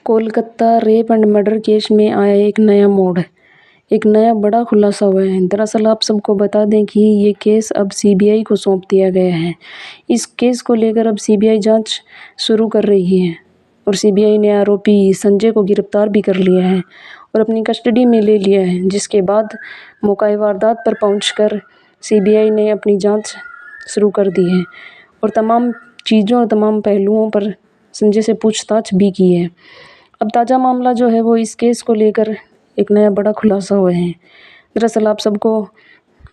Kolkata rape and murder case में आया एक नया मोड़, एक नया बड़ा खुलासा हुआ है। दरअसल आप सबको बता दें कि ये केस अब सीबीआई को सौंप दिया गया है। इस केस को लेकर अब सीबीआई जांच शुरू कर रही है और सीबीआई ने आरोपी संजय को गिरफ्तार भी कर लिया है और अपनी कस्टडी में ले लिया है, जिसके बाद मौका वारदात पर पहुंचकर सीबीआई ने अपनी जांच शुरू कर दी है और तमाम चीज़ों और तमाम पहलुओं पर संजय से पूछताछ भी की है। अब ताज़ा मामला जो है वो इस केस को लेकर एक नया बड़ा खुलासा हुआ है। दरअसल आप सबको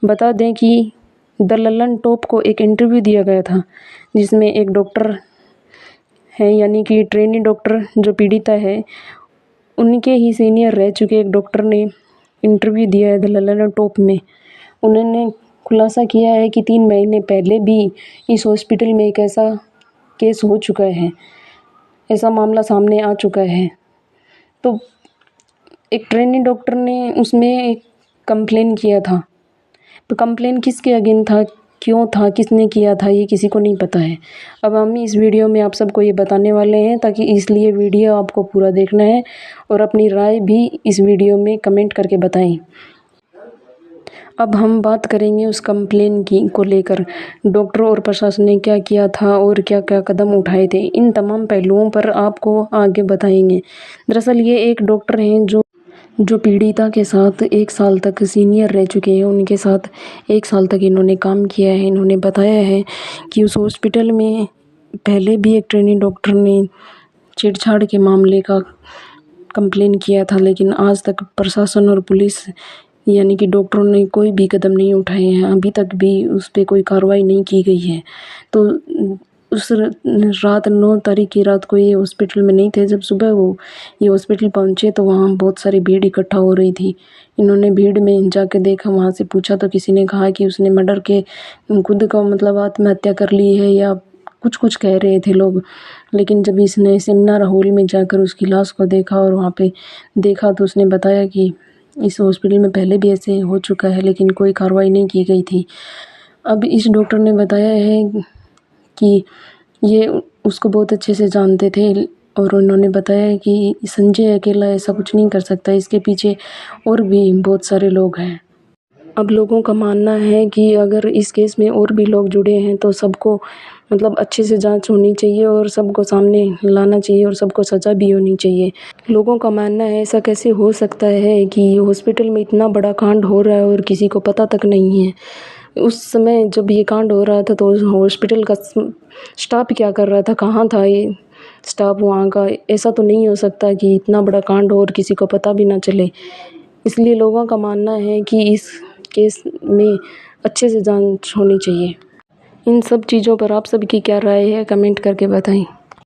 बता दें कि द लल्लन टॉप को एक इंटरव्यू दिया गया था, जिसमें एक डॉक्टर है, यानी कि ट्रेनी डॉक्टर जो पीड़िता है, उनके ही सीनियर रह चुके एक डॉक्टर ने इंटरव्यू दिया है द लल्लन टॉप में। उन्होंने खुलासा किया है कि 3 महीने पहले भी इस हॉस्पिटल में एक ऐसा केस हो चुका है, ऐसा मामला सामने आ चुका है। तो एक ट्रेनी डॉक्टर ने उसमें एक कंप्लेन किया था। तो कंप्लेन किसके अगेंस्ट था, क्यों था, किसने किया था, ये किसी को नहीं पता है। अब हम इस वीडियो में आप सबको ये बताने वाले हैं, ताकि इसलिए वीडियो आपको पूरा देखना है और अपनी राय भी इस वीडियो में कमेंट करके बताएं। अब हम बात करेंगे उस कंप्लेन को लेकर डॉक्टर और प्रशासन ने क्या किया था और क्या क्या कदम उठाए थे। इन तमाम पहलुओं पर आपको आगे बताएंगे। दरअसल ये एक डॉक्टर हैं जो पीड़िता के साथ 1 साल तक सीनियर रह चुके हैं। उनके साथ 1 साल तक इन्होंने काम किया है। इन्होंने बताया है कि उस हॉस्पिटल में पहले भी एक ट्रेनी डॉक्टर ने छेड़छाड़ के मामले का कंप्लेन किया था, लेकिन आज तक प्रशासन और पुलिस यानी कि डॉक्टरों ने कोई भी कदम नहीं उठाए हैं। अभी तक भी उस पर कोई कार्रवाई नहीं की गई है। तो उस रात 9 तारीख की रात को ये हॉस्पिटल में नहीं थे। जब सुबह ये हॉस्पिटल पहुंचे तो वहाँ बहुत सारी भीड़ इकट्ठा हो रही थी। इन्होंने भीड़ में जाके देखा, वहाँ से पूछा तो किसी ने कहा कि उसने मर्डर के खुद का मतलब आत्महत्या कर ली है, या कुछ कह रहे थे लोग। लेकिन जब इसने सेमिनार हॉल में जाकर उसकी लाश को देखा और वहाँ पे देखा तो उसने बताया कि इस हॉस्पिटल में पहले भी ऐसे हो चुका है, लेकिन कोई कार्रवाई नहीं की गई थी। अब इस डॉक्टर ने बताया है कि ये उसको बहुत अच्छे से जानते थे और उन्होंने बताया कि संजय अकेला ऐसा कुछ नहीं कर सकता, इसके पीछे और भी बहुत सारे लोग हैं। अब लोगों का मानना है कि अगर इस केस में और भी लोग जुड़े हैं तो सबको मतलब अच्छे से जांच होनी चाहिए और सबको सामने लाना चाहिए और सबको सज़ा भी होनी चाहिए। लोगों का मानना है ऐसा कैसे हो सकता है कि हॉस्पिटल में इतना बड़ा कांड हो रहा है और किसी को पता तक नहीं है। उस समय जब ये कांड हो रहा था तो हॉस्पिटल का स्टाफ क्या कर रहा था, कहाँ था ये स्टाफ वहाँ का। ऐसा तो नहीं हो सकता कि इतना बड़ा कांड हो और किसी को पता भी ना चले। इसलिए लोगों का मानना है कि इस केस में अच्छे से जांच होनी चाहिए। इन सब चीज़ों पर आप सबकी क्या राय है, कमेंट करके बताएं।